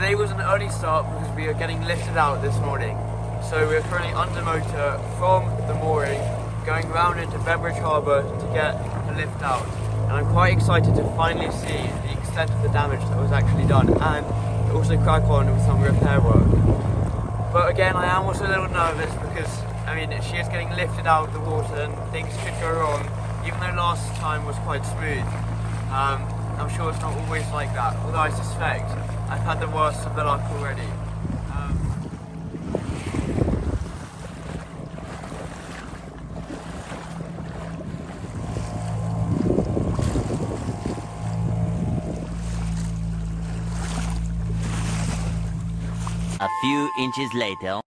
today was an early start because we are getting lifted out this morning. So we're currently under motor from the mooring, going round into Beveridge Harbour to get the lift out. And I'm quite excited to finally see the extent of the damage that was actually done and also crack on with some repair work. But again, I am also a little nervous because, I mean, she is getting lifted out of the water and things could go wrong, even though last time was quite smooth. I'm sure it's not always like that, although I suspect I've had the worst of the luck already. A few inches later.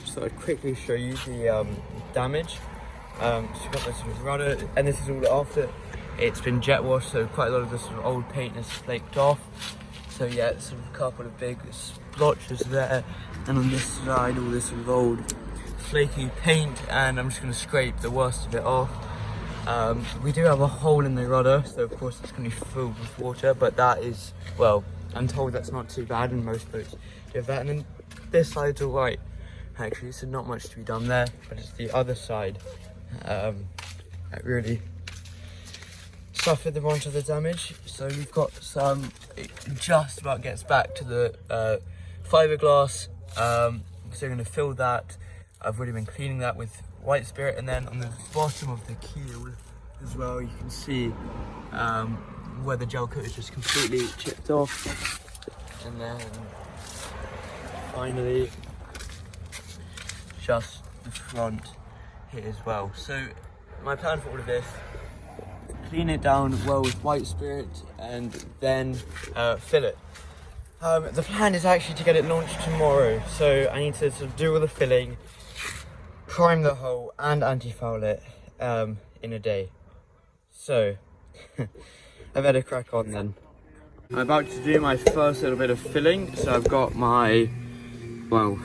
So I'd quickly show you the damage. So we've got this sort of rudder, and this is all after it's been jet washed, so quite a lot of the sort of old paint has flaked off. So yeah, it's sort of a couple of big splotches there, and on this side all this sort of old flaky paint, and I'm just going to scrape the worst of it off. We do have a hole in the rudder, so of course it's going to be filled with water, but that is, well, I'm told that's not too bad, and most boats do have that. And then this side's all right, actually, so not much to be done there, but it's the other side that really suffered the brunt of the damage. So we've got some, it just about gets back to the fiberglass, so we're going to fill that. I've already been cleaning that with white spirit, and then on the bottom of the keel as well, you can see where the gel coat is just completely chipped off, and then finally just the front here as well. So my plan for all of this: clean it down well with white spirit and then fill it. The plan is actually to get it launched tomorrow, so I need to sort of do all the filling, prime the hull and anti-foul it in a day. So I better crack on then. I'm about to do my first little bit of filling, so I've got my, well,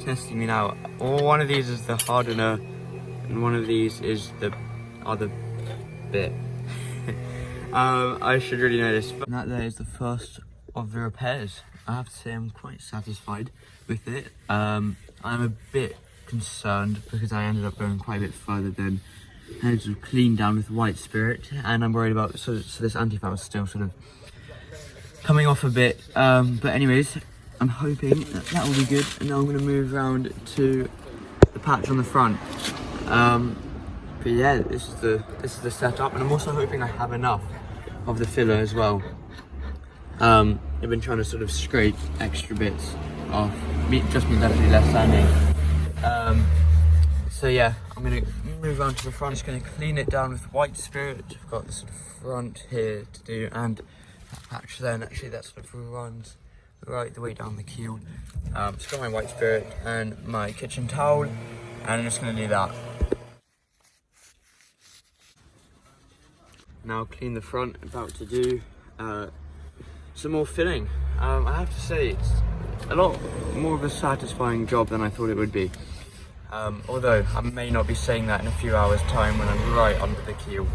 testing me now. One of these is the hardener and one of these is the other bit. I should really know this. And that there is the first of the repairs. I have to say I'm quite satisfied with it. I'm a bit concerned because I ended up going quite a bit further than I had to clean down with white spirit, and I'm worried about so this anti-foul is still sort of coming off a bit. But anyways, I'm hoping that will be good, and now I'm going to move around to the patch on the front. But yeah, this is the setup, and I'm also hoping I have enough of the filler as well. I've been trying to sort of scrape extra bits off. Just means definitely less sanding. So yeah, I'm gonna move on to the front. Just gonna clean it down with white spirit. I've got the sort of front here to do, and that patch there, and actually that sort of runs right the way down the keel. So I've got my white spirit and my kitchen towel, and I'm just gonna do that. Now clean the front, about to do some more filling. I have to say it's a lot more of a satisfying job than I thought it would be. Although I may not be saying that in a few hours time when I'm right under the keel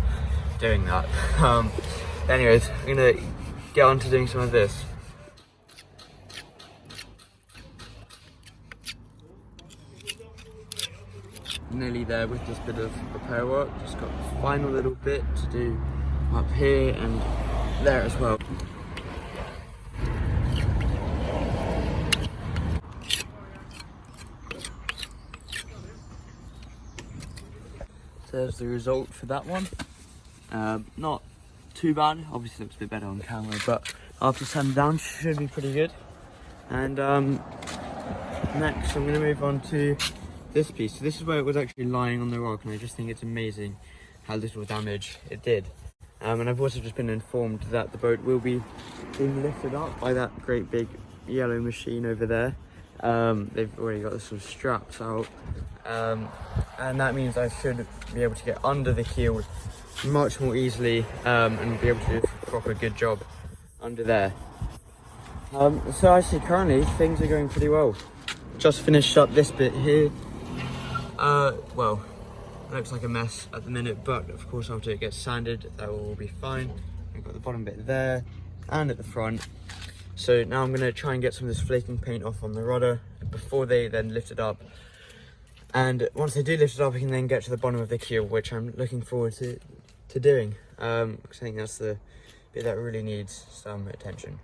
doing that. Anyways, I'm gonna get on to doing some of this. Nearly there with this bit of repair work. Just got the final little bit to do up here and there as well. So there's the result for that one. Not too bad, obviously looks a bit better on camera, but after sanding down should be pretty good. And next I'm going to move on to this piece. So this is where it was actually lying on the rock, and I just think it's amazing how little damage it did. And I've also just been informed that the boat will be being lifted up by that great big yellow machine over there. They've already got the sort of straps out, and that means I should be able to get under the keel much more easily and be able to do a proper good job under there. So actually currently things are going pretty well. Just finished up this bit here. Well, it looks like a mess at the minute, but of course after it gets sanded, that will all be fine. We've got the bottom bit there and at the front. So now I'm going to try and get some of this flaking paint off on the rudder before they then lift it up. And once they do lift it up, I can then get to the bottom of the keel, which I'm looking forward to doing. Because I think that's the bit that really needs some attention.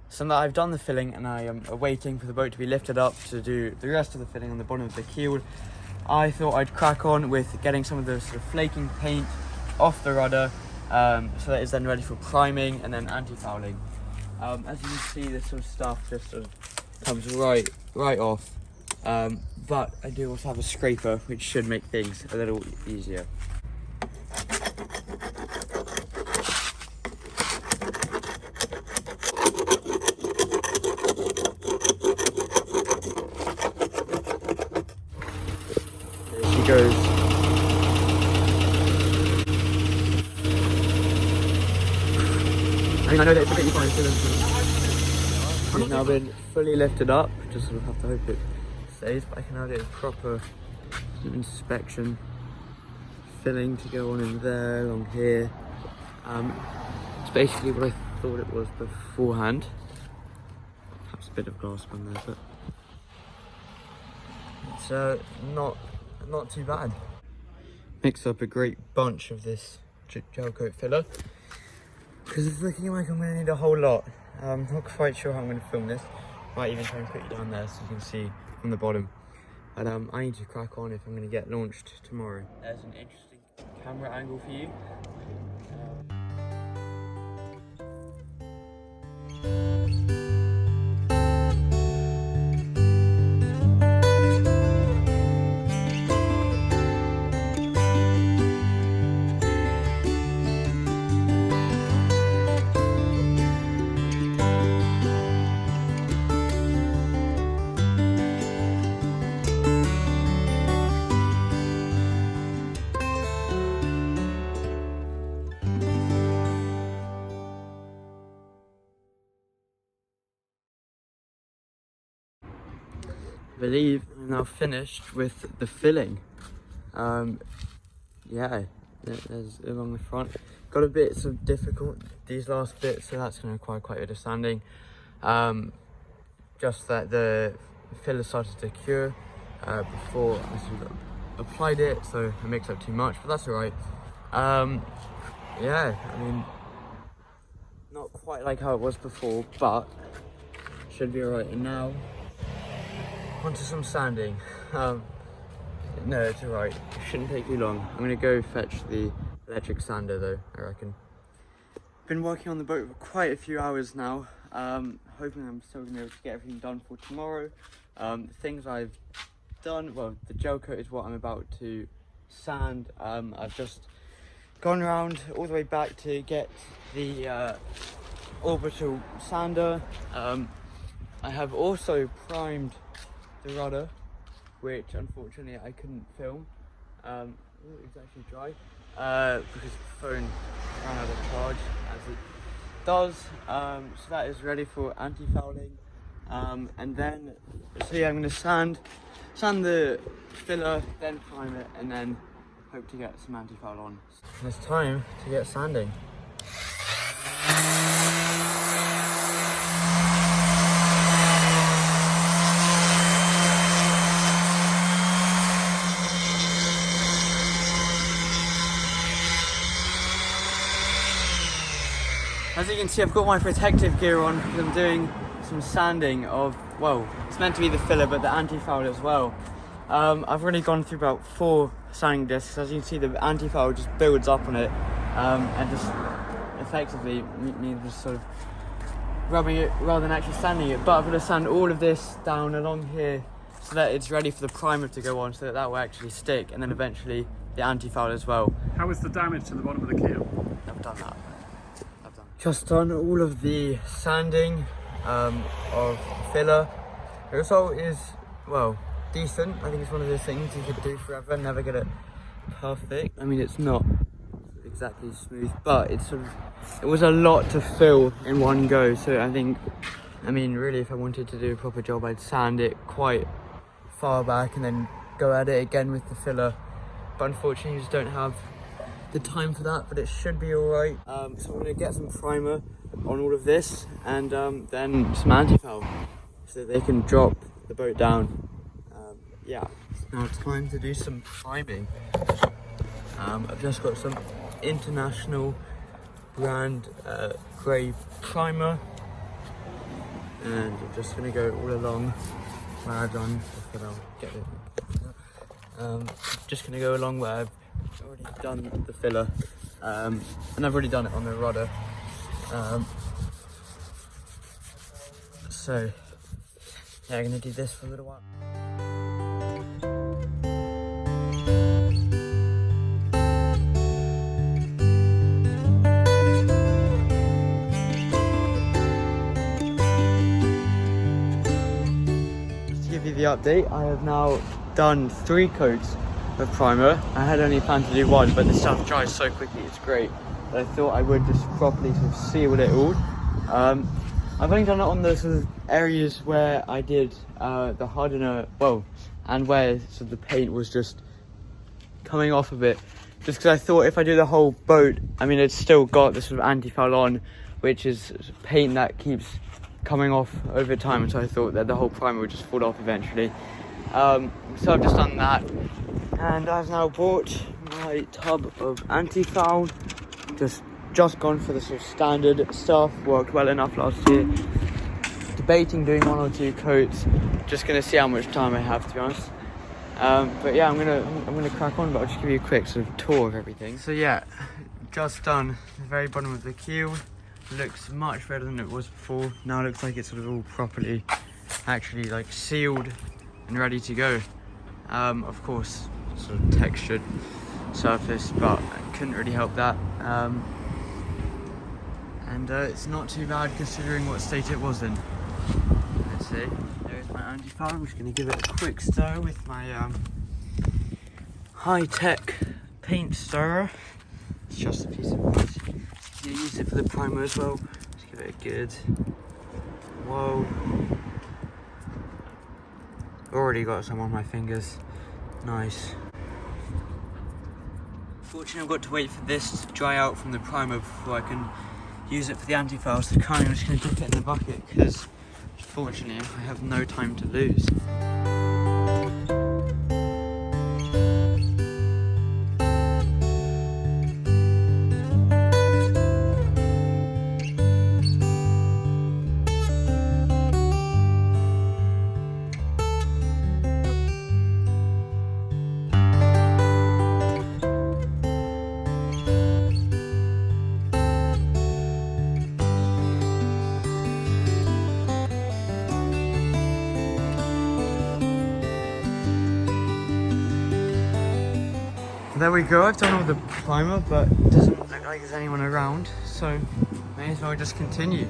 So now I've done the filling and I am waiting for the boat to be lifted up to do the rest of the filling on the bottom of the keel. I thought I'd crack on with getting some of the sort of flaking paint off the rudder, so that it's then ready for priming and then anti-fouling. As you can see, this sort of stuff just sort of comes right off. But I do also have a scraper, which should make things a little easier. There she goes. I mean, I know that it's a bit fine. It's now been fully lifted up. Just sort of have to hope it stays, but I can now do a proper inspection. Filling to go on in there, along here. It's basically what I thought it was beforehand. Perhaps a bit of glass on there, but it's not too bad. Mix up a great bunch of this Gelcoat filler, because it's looking like I'm going to need a whole lot. I'm not quite sure how I'm going to film this. Might even try and put you down there so you can see from the bottom. But I need to crack on if I'm going to get launched tomorrow. There's an interesting camera angle for you. I believe I'm now finished with the filling. Yeah, there's along the front. Got a bit sort of difficult these last bits, so that's going to require quite a bit of sanding. Just that the filler started to cure before I sort of applied it, so I mixed up too much, but that's alright. Yeah, I mean, not quite like how it was before, but should be alright. And now onto some sanding. No, it's alright. It shouldn't take too long. I'm gonna go fetch the electric sander though, I reckon. Been working on the boat for quite a few hours now. Hoping I'm still gonna be able to get everything done for tomorrow. The things I've done, well, the gel coat is what I'm about to sand. I've just gone around all the way back to get the orbital sander. I have also primed the rudder, which unfortunately I couldn't film. It's actually dry because the phone ran out of charge, as it does. So that is ready for anti-fouling. And then, so yeah, I'm going to sand the filler, then prime it, and then hope to get some anti-foul on. It's time to get sanding. As you can see, I've got my protective gear on because I'm doing some sanding of, well, it's meant to be the filler, but the anti-foul as well. I've already gone through about 4 sanding discs. As you can see, the anti-foul just builds up on it, and just effectively means just sort of rubbing it rather than actually sanding it. But I'm going to sand all of this down along here so that it's ready for the primer to go on, so that will actually stick, and then eventually the anti-foul as well. How was the damage to the bottom of the keel? I've done that. Just done all of the sanding of filler. The result is, well, decent. I think it's one of those things you could do forever and never get it perfect. I mean, it's not exactly smooth, but it's sort of, it was a lot to fill in one go, so I think I mean, really, if I wanted to do a proper job, I'd sand it quite far back and then go at it again with the filler. But unfortunately, you just don't have the time for that, but it should be all right. So I'm gonna get some primer on all of this and then some antifoul so that they can drop the boat down. Yeah, now it's time to do some priming. I've just got some international brand grey primer, and I'm just going to go all along where I've done the filler. Get it. Just going to go along where I've already done the filler, and I've already done it on the rudder. So yeah, I'm going to do this for a little while. The update, I have now done 3 coats of primer. I had only planned to do 1, but the stuff dries so quickly, it's great. But I thought I would just properly sort of seal it all. I've only done it on the sort of areas where I did the hardener, well, and where sort of the paint was just coming off a bit. Just because I thought if I do the whole boat, I mean, it's still got the sort of anti-foul on, which is paint that keeps coming off over time, and so I thought that the whole primer would just fall off eventually. So I've just done that, and I've now bought my tub of anti-foul. Just gone for the sort of standard stuff, worked well enough last year. Debating doing 1 or 2 coats, just gonna see how much time I have, to be honest. But yeah, I'm gonna crack on, but I'll just give you a quick sort of tour of everything. So yeah, just done the very bottom of the keel. Looks much better than it was before. Now it looks like it's sort of all properly actually like sealed and ready to go. Of course, sort of textured surface, but I couldn't really help that. And it's not too bad considering what state it was in. Let's see, there's my anti-foul. I'm just going to give it a quick stir with my high-tech paint stirrer. It's just a piece of wood. You use it for the primer as well. Just give it a good. Whoa. Already got some on my fingers. Nice. Fortunately, I've got to wait for this to dry out from the primer before I can use it for the anti-foul. So currently I'm just going to dip it in the bucket because, fortunately, I have no time to lose. There we go, I've done all the primer, but it doesn't look like there's anyone around, so may as well just continue.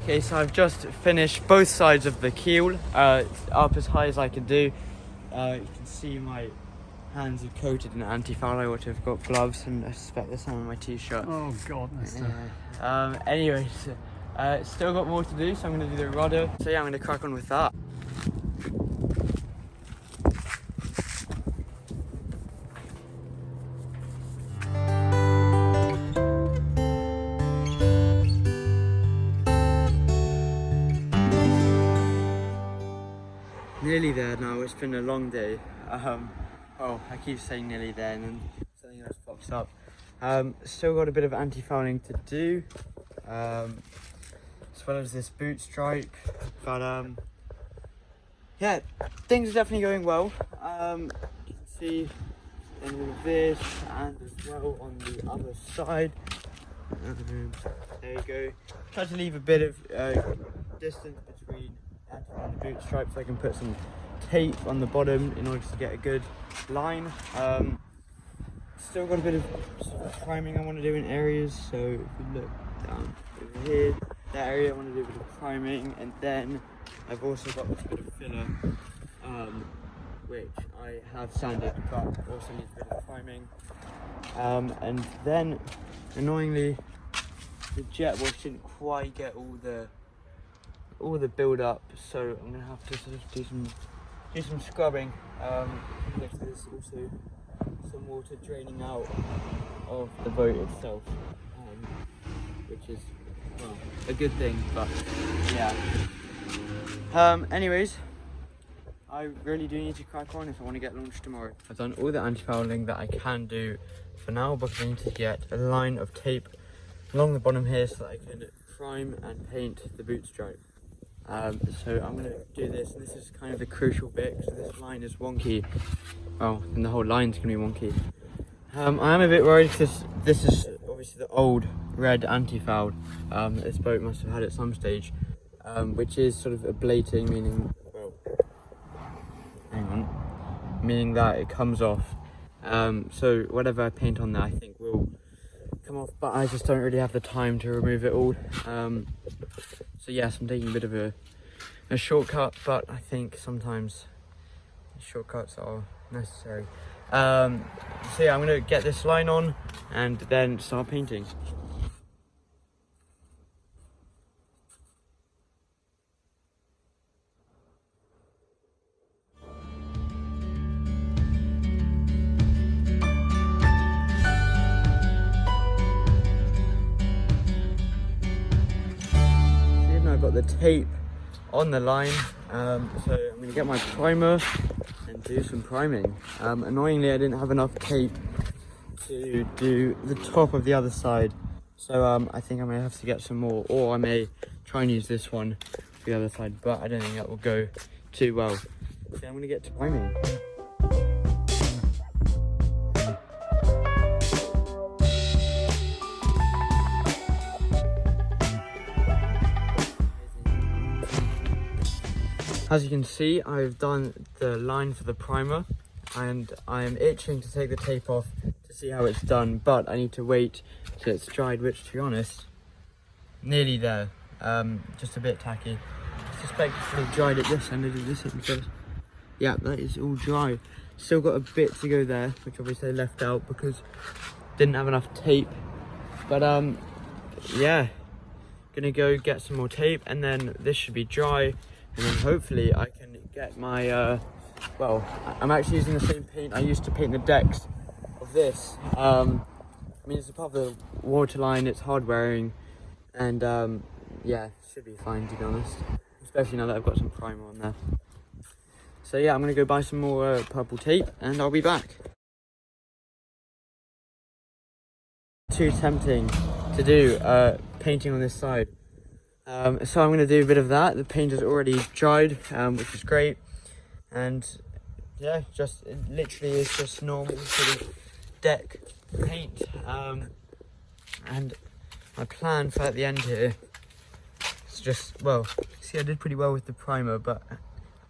Okay, so I've just finished both sides of the keel, up as high as I could do. You can see my hands are coated in anti-foul. I ought to have got gloves, and I suspect there's some on my t-shirt. Oh god, that's anyways, still got more to do, so I'm going to do the rudder. So yeah, I'm going to crack on with that. Nearly there now. It's been a long day. Well, I keep saying nearly there and then something else pops up. Still got a bit of anti-fouling to do, as well as this boot stripe, but yeah, things are definitely going well. You can see in all of this and as well on the other side. There you go. Try to leave a bit of distance between the boot stripes. I can put some tape on the bottom in order to get a good line. Still got a bit of sort of priming I want to do in areas, so if you look down over here, that area I want to do a bit of priming, and then I've also got this bit of filler, which I have sanded but also needs a bit of priming. And then annoyingly the jet wash didn't quite get all the build up, so I'm gonna have to sort of do some scrubbing. There's also some water draining out of the boat itself, which is, well, a good thing, but yeah. Anyways, I really do need to crack on if I want to get launched tomorrow. I've done all the anti-fouling that I can do for now, because I need to get a line of tape along the bottom here so that I can prime and paint the boot stripe. So I'm going to do this, and this is kind of the crucial bit, because this line is wonky. Well, and the whole line's going to be wonky. I am a bit worried because this is obviously the old red anti-foul that this boat must have had at some stage, which is sort of ablating, meaning, well, hang on, meaning that it comes off. So whatever I paint on there, I think will come off, but I just don't really have the time to remove it all. So yes, I'm taking a bit of a shortcut, but I think sometimes shortcuts are necessary. So yeah, I'm gonna get this line on and then start painting. I've got the tape on the line, so I'm going to get my primer and do some priming. Annoyingly, I didn't have enough tape to do the top of the other side, so I think I may have to get some more, or I may try and use this one for the other side, but I don't think that will go too well. So I'm going to get to priming. As you can see, I've done the line for the primer, and I am itching to take the tape off to see how it's done, but I need to wait till it's dried, which, to be honest, nearly there. Just a bit tacky. I suspect it's sort of dried at this end. I did this end first. Yeah, that is all dry. Still got a bit to go there, which obviously I left out because didn't have enough tape. But yeah, gonna go get some more tape, and then this should be dry. And then hopefully I can get my, well, I'm actually using the same paint I used to paint the decks of this. I mean, it's a proper waterline, it's hard wearing, and yeah, should be fine, to be honest. Especially now that I've got some primer on there. So yeah, I'm going to go buy some more purple tape, and I'll be back. Too tempting to do painting on this side. So I'm going to do a bit of that. The paint is already dried, which is great, and yeah, it literally is just normal sort of deck paint. And my plan for at the end here is just, well, see, I did pretty well with the primer, but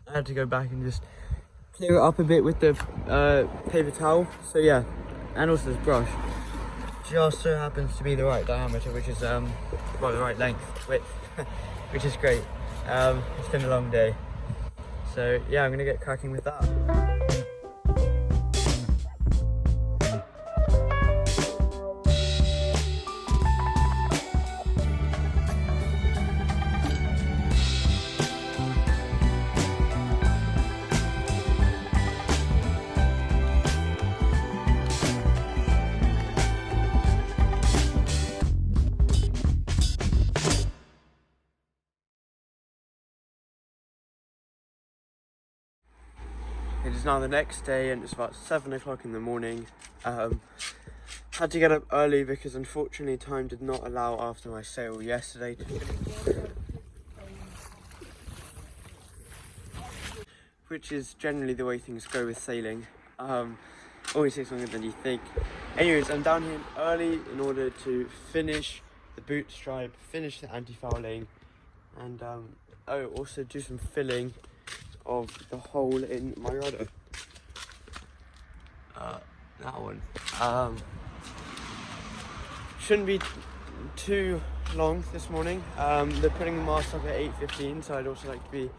I had to go back and just clear it up a bit with the paper towel. So yeah, and also this brush just so happens to be the right diameter, which is well, the right width, which is great. It's been a long day, so yeah, I'm gonna get cracking with that. It is now the next day, and it's about 7 o'clock in the morning. Had to get up early because unfortunately time did not allow after my sail yesterday to finish, which is generally the way things go with sailing. Always takes longer than you think. Anyways, I'm down here early in order to finish the boot stripe, finish the anti-fouling, and also do some filling of the hole in my rudder. That one. Shouldn't be too long this morning. They're putting the mast up at 8:15, so I'd also like to be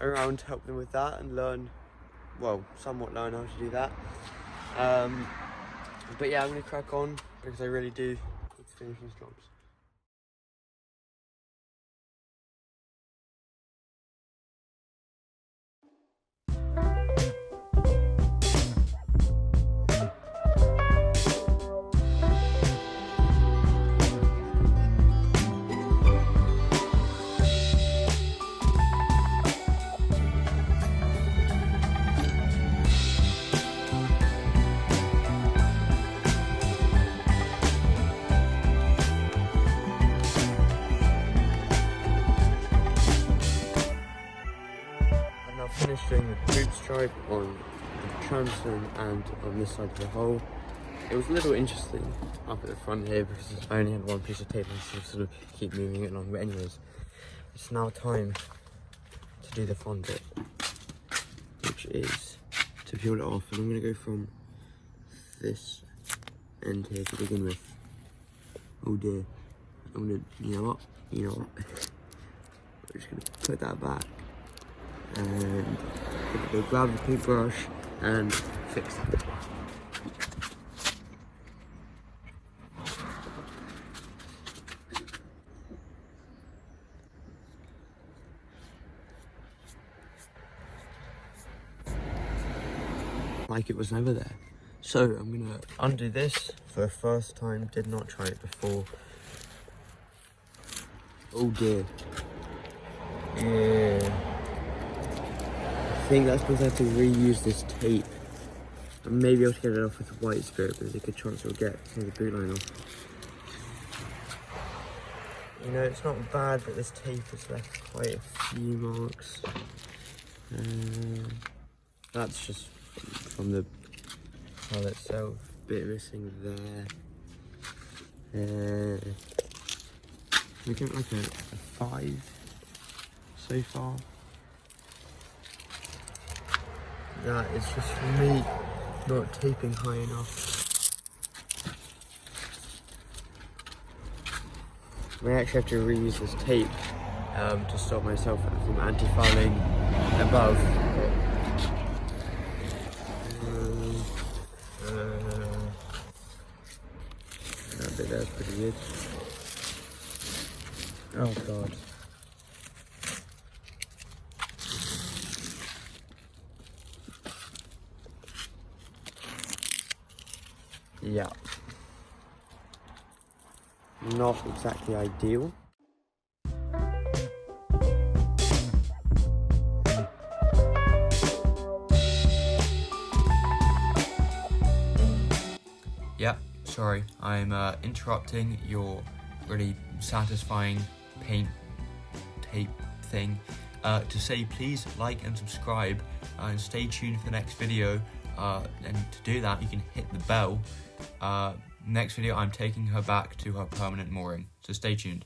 around to help them with that and learn, well, somewhat learn how to do that. But yeah, I'm gonna crack on because I really do need to finish these jobs. Finished doing the boot stripe on the transom and on this side of the hole. It was a little interesting up at the front here because I only had one piece of tape and so sort of keep moving it along. But anyways, it's now time to do the fun bit, which is to peel it off. And I'm going to go from this end here to begin with. Oh dear. I'm going to, you know what? We're just going to put that back. And go grab the paintbrush and fix it. Like it was never there. So I'm gonna undo this for the first time. Did not try it before. Oh dear. Yeah. I think that's because I have to reuse this tape. I may be able to get it off with white spirit, but there's a good chance it'll get some of the boot line off. You know, it's not bad, but this tape has left quite a few marks. That's just from the hull itself. Bit missing there. We give it like a 5 so far. That is just me not taping high enough. I actually have to reuse this tape to stop myself from anti-fouling above. That bit there's pretty good. Oh god. Yeah. Not exactly ideal. Yeah, sorry, I'm interrupting your really satisfying paint tape thing to say please like and subscribe and stay tuned for the next video. And to do that, you can hit the bell. Next video, I'm taking her back to her permanent mooring, so stay tuned.